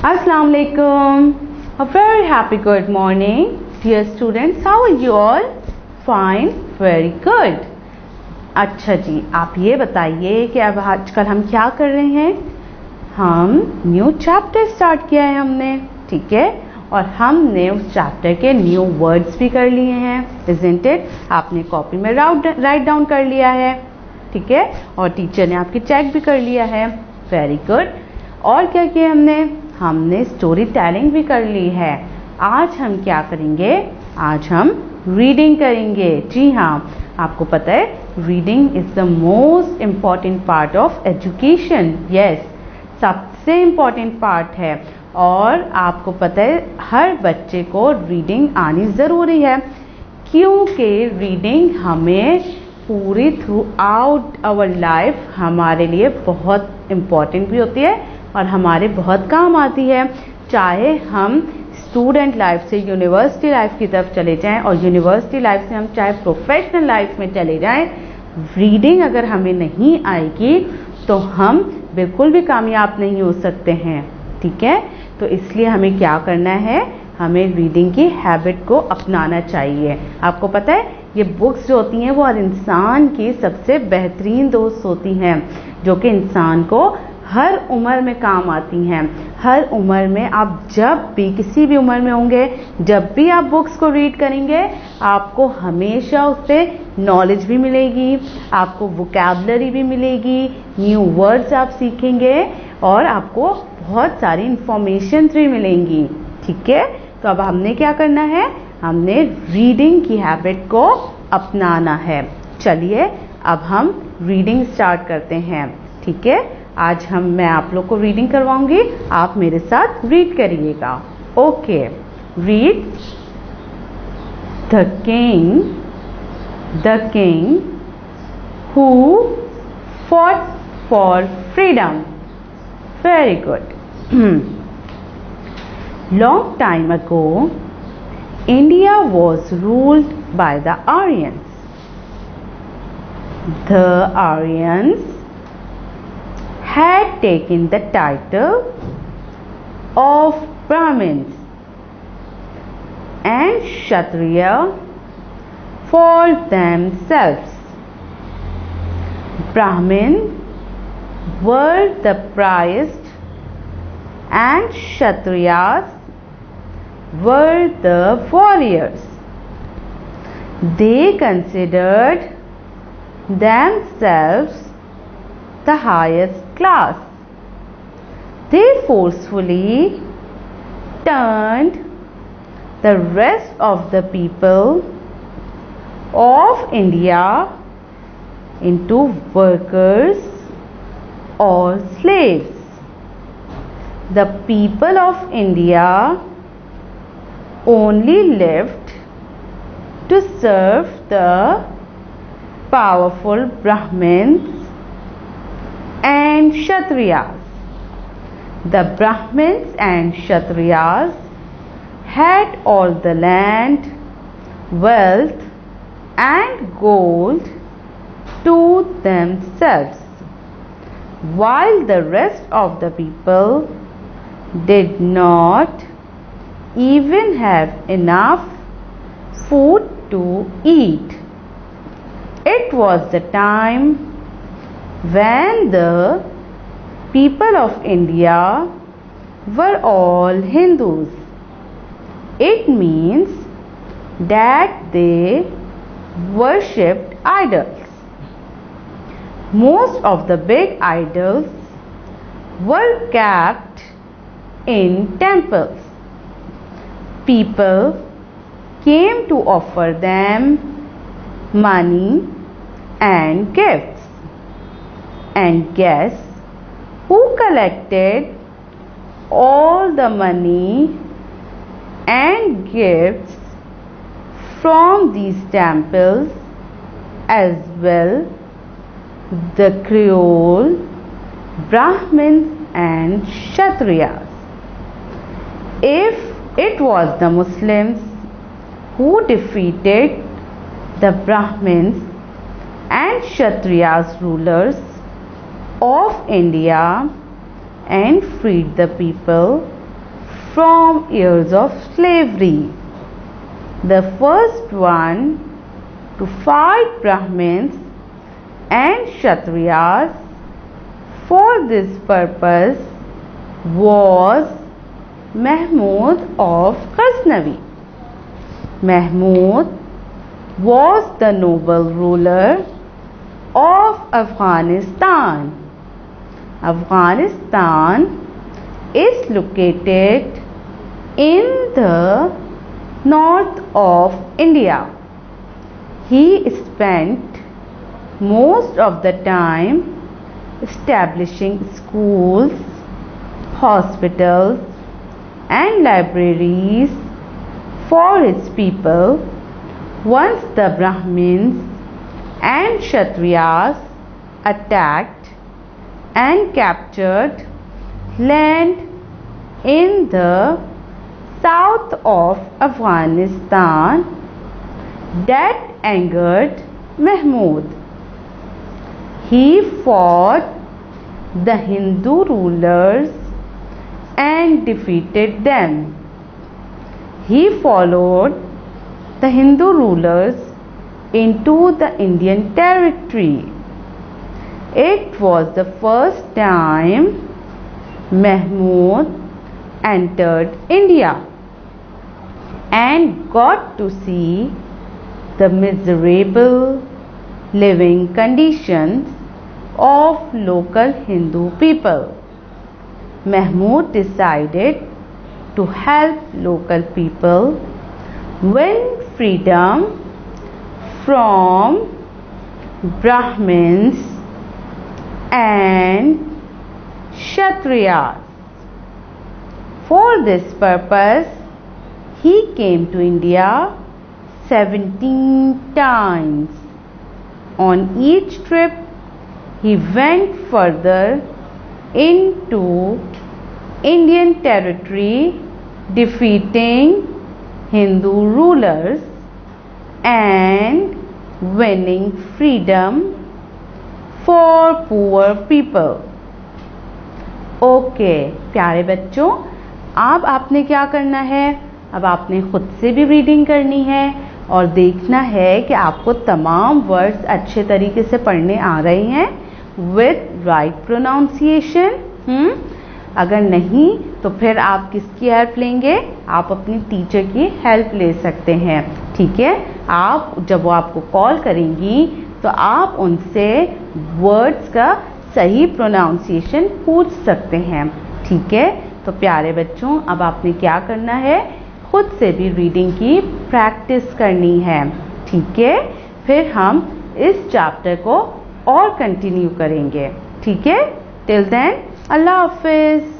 Assalamu alaikum. A very happy good morning. Dear students, how are you all? Fine, very good. अच्छा जी, आप ये बताइए कि अब आजकल हम क्या कर रहे हैं? हम न्यू चैप्टर स्टार्ट किया है हमने, ठीक है, और हमने उस चैप्टर के न्यू वर्ड्स भी कर लिए हैं, isn't it? आपने कॉपी में राइट डाउन कर लिया है, ठीक है, और टीचर ने आपकी चेक भी कर लिया है, वेरी गुड। और क्या किया हमने स्टोरी टेलिंग भी कर ली है। आज हम क्या करेंगे? आज हम रीडिंग करेंगे। जी हाँ, आपको पता है reading is the most important part of education. Yes, सबसे इम्पॉर्टेंट पार्ट है, और आपको पता है हर बच्चे को रीडिंग आनी ज़रूरी है, क्योंकि रीडिंग हमें पूरी थ्रू आउट आवर लाइफ हमारे लिए बहुत इम्पॉर्टेंट भी होती है और हमारे बहुत काम आती है। चाहे हम स्टूडेंट लाइफ से यूनिवर्सिटी लाइफ की तरफ चले जाएं और यूनिवर्सिटी लाइफ से हम चाहे प्रोफेशनल लाइफ में चले जाएं, रीडिंग अगर हमें नहीं आएगी तो हम बिल्कुल भी कामयाब नहीं हो सकते हैं, ठीक है। तो इसलिए हमें क्या करना है? हमें रीडिंग की हैबिट को अपनाना चाहिए। आपको पता है ये बुक्स जो होती हैं वो हर इंसान की सबसे बेहतरीन दोस्त होती हैं, जो कि इंसान को हर उम्र में काम आती हैं। हर उम्र में आप जब भी किसी भी उम्र में होंगे, जब भी आप बुक्स को रीड करेंगे, आपको हमेशा उससे नॉलेज भी मिलेगी, आपको वोकैबुलरी भी मिलेगी, न्यू वर्ड्स आप सीखेंगे और आपको बहुत सारी इंफॉर्मेशन भी मिलेंगी, ठीक है। तो अब हमने क्या करना है? हमने रीडिंग की हैबिट को अपनाना है। चलिए अब हम रीडिंग स्टार्ट करते हैं, ठीक है। आज मैं आप लोग को रीडिंग करवाऊंगी, आप मेरे साथ रीड करिएगा। Okay, read. The king who fought for freedom. Very good. Long time ago India was ruled by the Aryans. The Aryans had taken the title of Brahmins and Kshatriya for themselves. Brahmins were the prized and Kshatriyas were the warriors. They considered themselves the highest class. They forcefully turned the rest of the people of India into workers or slaves. The people of India only lived to serve the powerful Brahmins and Kshatriyas. The Brahmins and Kshatriyas had all the land, wealth and gold to themselves, while the rest of the people did not even have enough food to eat. It was the time when the people of India were all Hindus. It means that they worshipped idols. Most of the big idols were kept in temples. People came to offer them money and gifts. And guess who collected all the money and gifts from these temples as well? The Creole, Brahmins and Kshatriyas. If it was the Muslims who defeated the Brahmins and Kshatriyas rulers of India and freed the people, from years of slavery. The first one to fight Brahmins and Kshatriyas for this purpose was Mahmud of Ghaznavi. Mahmud was the noble ruler of Afghanistan. Afghanistan is located in the north of India. He spent most of the time establishing schools, hospitals, and libraries for his people once the Brahmins and Kshatriyas attacked and captured land in the south of Afghanistan. That angered Mahmud. He fought the Hindu rulers and defeated them. He followed the Hindu rulers into the Indian territory. It was the first time Mahmud entered India and got to see the miserable living conditions of local Hindu people. Mahmud decided to help local people win freedom from Brahmins and Kshatriyas. For this purpose, he came to India 17 times. On each trip, he went further into Indian territory, defeating Hindu rulers and winning freedom for poor people. Okay प्यारे बच्चों, अब आपने क्या करना है? अब आपने खुद से भी रीडिंग करनी है और देखना है कि आपको तमाम वर्ड्स अच्छे तरीके से पढ़ने आ रहे हैं विद राइट प्रोनाउंसिएशन। अगर नहीं तो फिर आप किसकी हेल्प लेंगे? आप अपनी टीचर की हेल्प ले सकते हैं। ठीक है, आप जब वो आपको कॉल करेंगी तो आप उनसे वर्ड्स का सही प्रोनाउंसिएशन पूछ सकते हैं। ठीक है, तो प्यारे बच्चों, अब आपने क्या करना है? खुद से भी रीडिंग की प्रैक्टिस करनी है। ठीक है, फिर हम इस चैप्टर को और कंटिन्यू करेंगे। ठीक है, टिल देन अल्लाह हाफिज।